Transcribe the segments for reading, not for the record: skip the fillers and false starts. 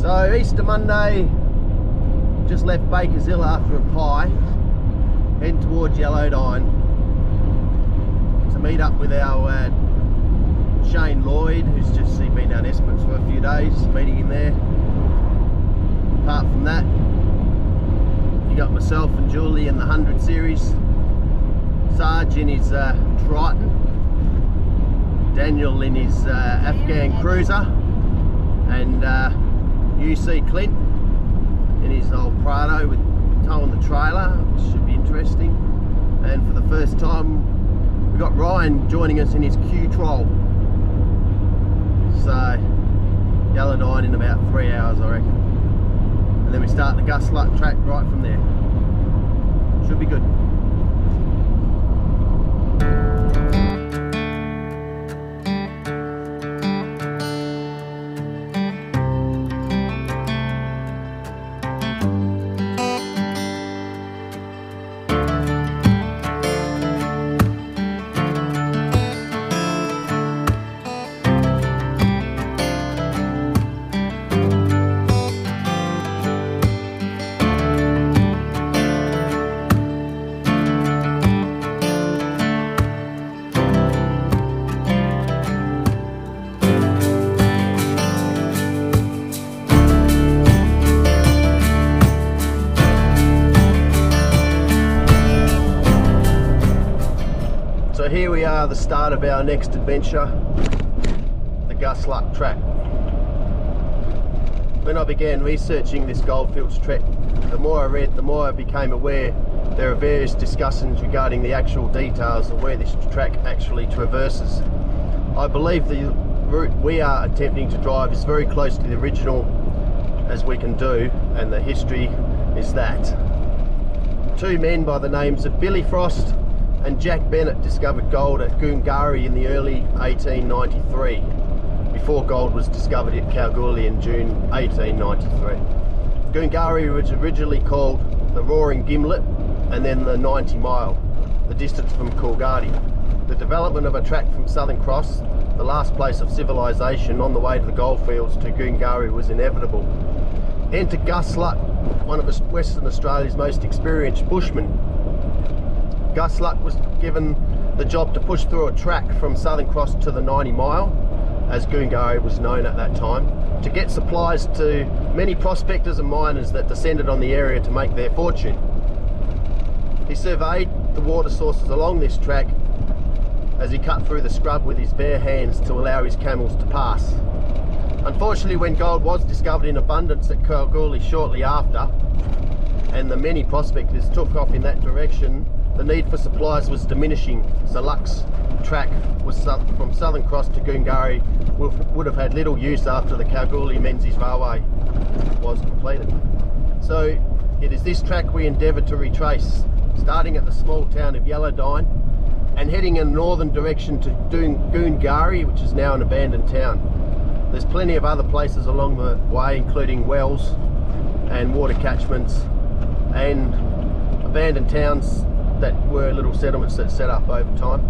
So Easter Monday, just left Baker's Hill after a pie, heading towards Yellowdine to meet up with our Shane Lloyd, who's just been down Esperance for a few days, meeting him there. Apart from that, you got myself and Julie in the 100 series, Sarge in his Triton, Daniel in his Afghan Cruiser, and UC Clint in his old Prado with towing the trailer, which should be interesting. And for the first time, we got Ryan joining us in his Q-Troll. So Yellowdine in about 3 hours, I reckon, and then we start the Gus Luck Track right from there. Should be good. So here we are, the start of our next adventure, the Gus Luck Track. When I began researching this Goldfields trek, the more I read, the more I became aware there are various discussions regarding the actual details of where this track actually traverses. I believe the route we are attempting to drive is very close to the original as we can do, and the history is that. Two men by the names of Billy Frost and Jack Bennett discovered gold at Goongarrie in the early 1893, before gold was discovered at Kalgoorlie in June 1893. Goongarrie was originally called the Roaring Gimlet and then the 90 Mile, the distance from Goldfields. The development of a track from Southern Cross, the last place of civilization on the way to the Goldfields, to Goongarrie was inevitable. Enter Gus Luck, one of Western Australia's most experienced bushmen. Gus Luck was given the job to push through a track from Southern Cross to the 90 Mile, as Goongarrie was known at that time, to get supplies to many prospectors and miners that descended on the area to make their fortune. He surveyed the water sources along this track as he cut through the scrub with his bare hands to allow his camels to pass. Unfortunately, when gold was discovered in abundance at Kalgoorlie shortly after, and the many prospectors took off in that direction, the need for supplies was diminishing, so Luck's track was from Southern Cross to Goongarrie would have had little use after the Kalgoorlie-Menzies Railway was completed. So it is this track we endeavour to retrace, starting at the small town of Yellowdine and heading in a northern direction to Goongarrie, which is now an abandoned town. There's plenty of other places along the way, including wells and water catchments and abandoned towns that were little settlements that set up over time.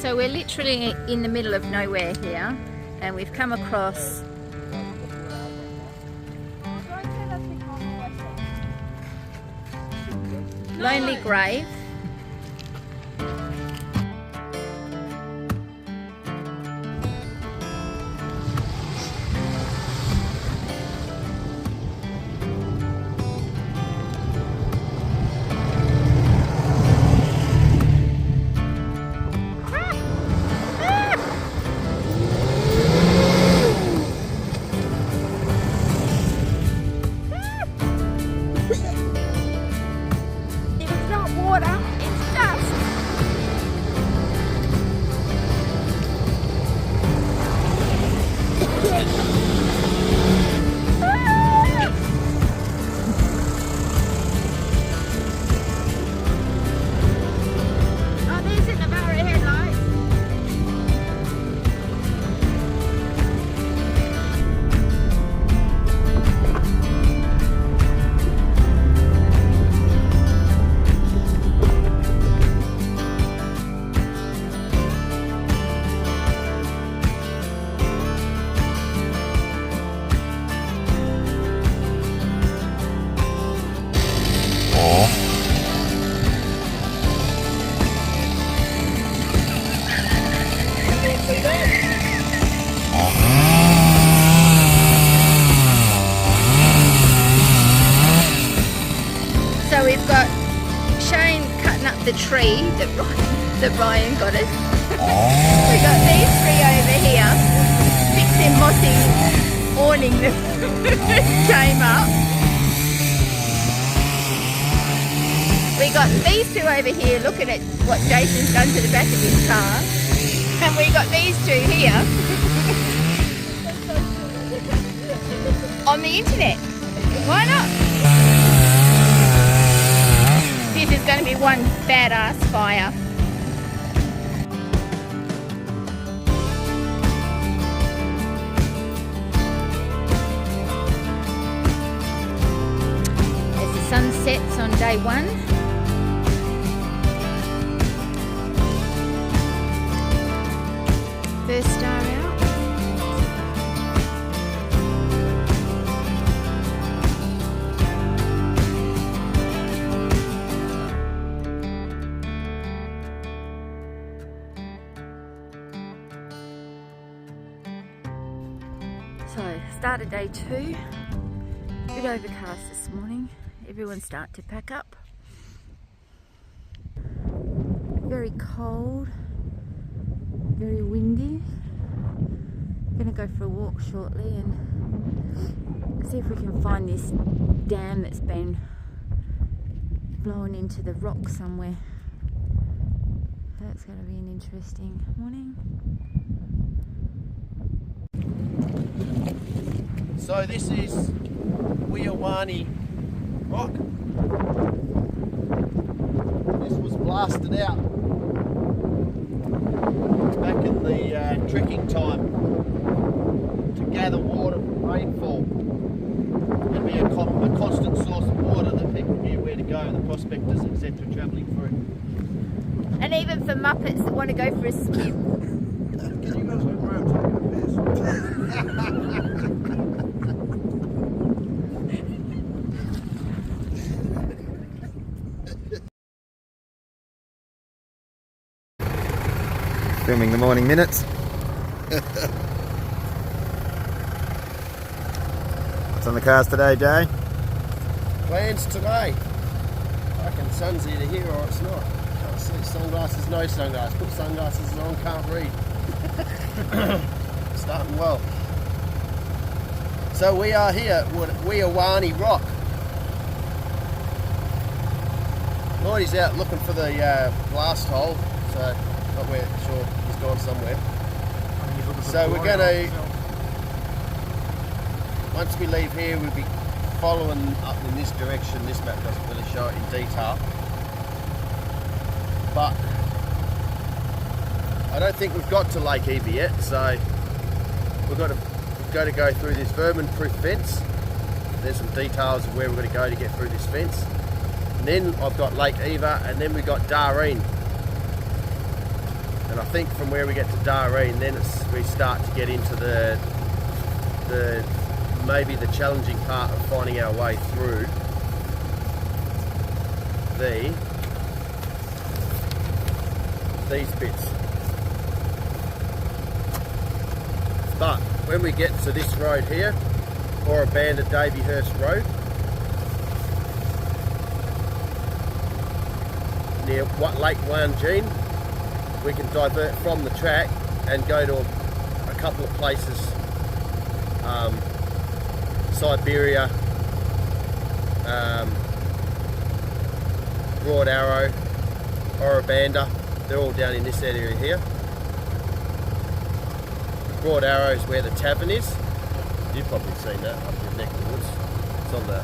So we're literally in the middle of nowhere here, and we've come across Lonely Grave. Water. the tree that Ryan got us. We got these three over here. Big mossy awning that came up. We got these two over here looking at what Jason's done to the back of his car. And we got these two here on the internet. Why not? This is going to be one badass fire. As the sun sets on day one. First star out. So, start of day 2. A bit overcast this morning. Everyone's starting to pack up. Very cold. Very windy. Gonna go for a walk shortly and see if we can find this dam that's been blown into the rock somewhere. That's gonna be an interesting morning. So this is Yellowdine rock. This was blasted out back in the trekking time to gather water from rainfall and be a constant source of water that people knew where to go, the prospectors etc. travelling through. And even for Muppets that want to go for a skim. Can you guys look around taking a piss? Filming the morning minutes. What's on the cars today, Jay? Plans today. I reckon the sun's either here or it's not. Can't see. Sunglasses, no sunglasses. Put sunglasses on, can't read. Starting well. So we are here at Yellowdine Rock. Lloydie's out looking for the blast hole, so not sure he's gone somewhere. So we're going to, once we leave here, we'll be following up in this direction. This map doesn't really show it in detail, but I don't think we've got to Lake Eva yet, so we've got to go through this vermin-proof fence. There's some details of where we're going to go to get through this fence. And then I've got Lake Eva, and then we got Dareen. And I think from where we get to Dareen, then we start to get into the maybe the challenging part of finding our way through these bits. But when we get to this road here, or abandoned Davyhurst Road, near Lake Wanjeen, we can divert from the track and go to a couple of places, Siberia, Broad Arrow, Orabanda. They're all down in this area here. Broad Arrow is where the tavern is. You've probably seen that up your neck of the woods. It's on the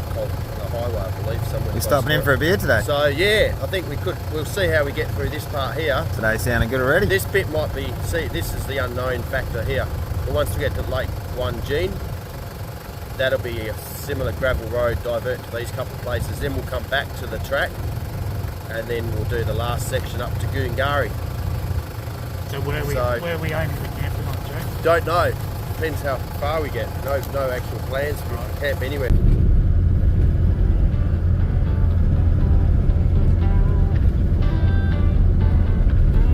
highway, I believe, somewhere. You stopping in for a beer today? So yeah, I think we'll see how we get through this part here. Today sounding good already. This bit might be, this is the unknown factor here. But once we get to Lake Wanjeen, that'll be a similar gravel road, divert to these couple of places. Then we'll come back to the track, and then we'll do the last section up to Goongarrie. So where are we aiming to camp tonight, Jay? Don't know. Depends how far we get. No actual plans for camp anywhere.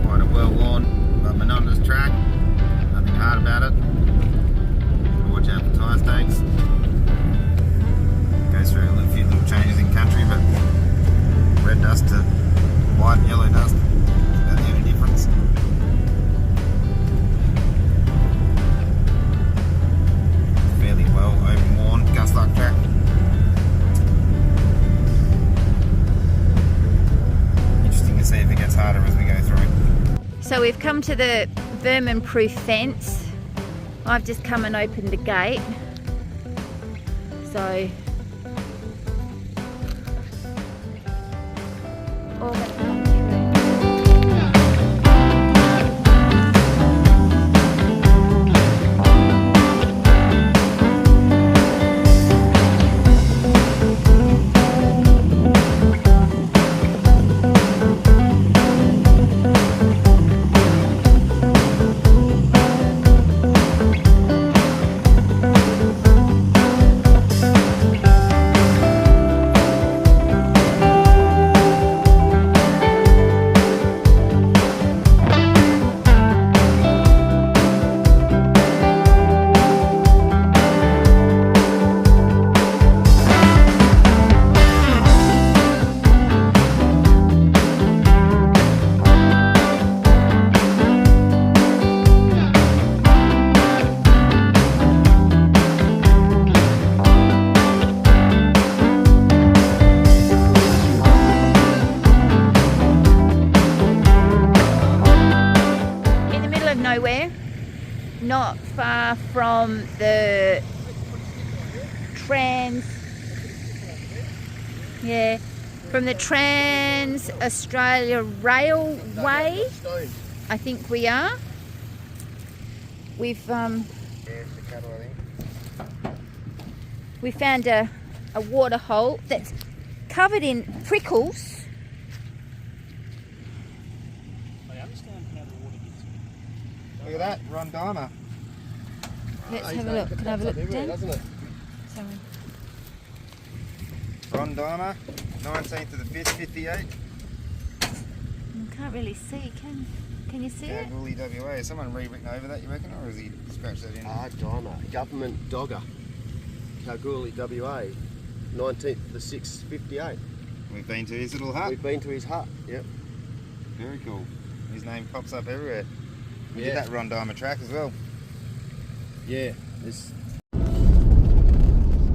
Quite a well-worn but monotonous track. Nothing hard about it. Watch out for tyre stakes. Goes through a few little changes in country, but red dust to white and yellow So we've come to the vermin-proof fence. I've just come and opened the gate. So all that. Nowhere, not far from the Trans Australia Railway. I think we are. We found a water hole that's covered in prickles. Look at that, Rondama. Let's have a look. Can I have a look, Dan? Doesn't it? Sorry. Rondama, 19th to the 5th, 58. I can't really see. Can you see it? Goongarrie WA. Has someone rewritten over that, you reckon, or has he scratched that in? Donna, government dogger. Goongarrie WA, 19th to the 6th, 58. We've been to his little hut. We've been to his hut, yep. Very cool. His name pops up everywhere. We Yeah. did that Rondama track as well. Yeah.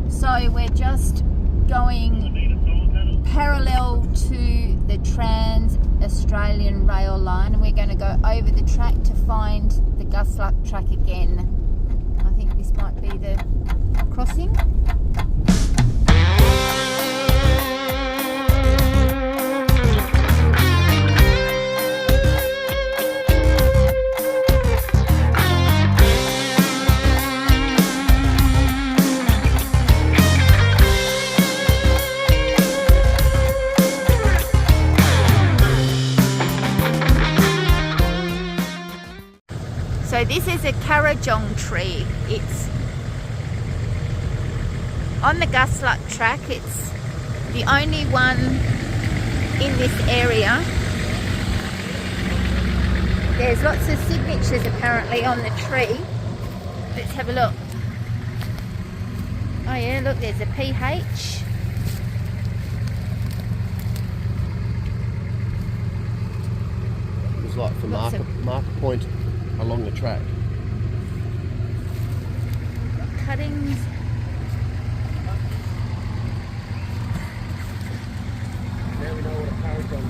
So we're just going parallel to the Trans Australian rail line, and we're going to go over the track to find the Gus Luck Track again. I think this might be the crossing. So this is a Karajong tree. It's on the Gus Luck Track. It's the only one in this area. There's lots of signatures apparently on the tree. Let's have a look. Oh yeah, look, there's a PH. It was like for Lots marker point along the track. Cuttings. Now we know what a Karajong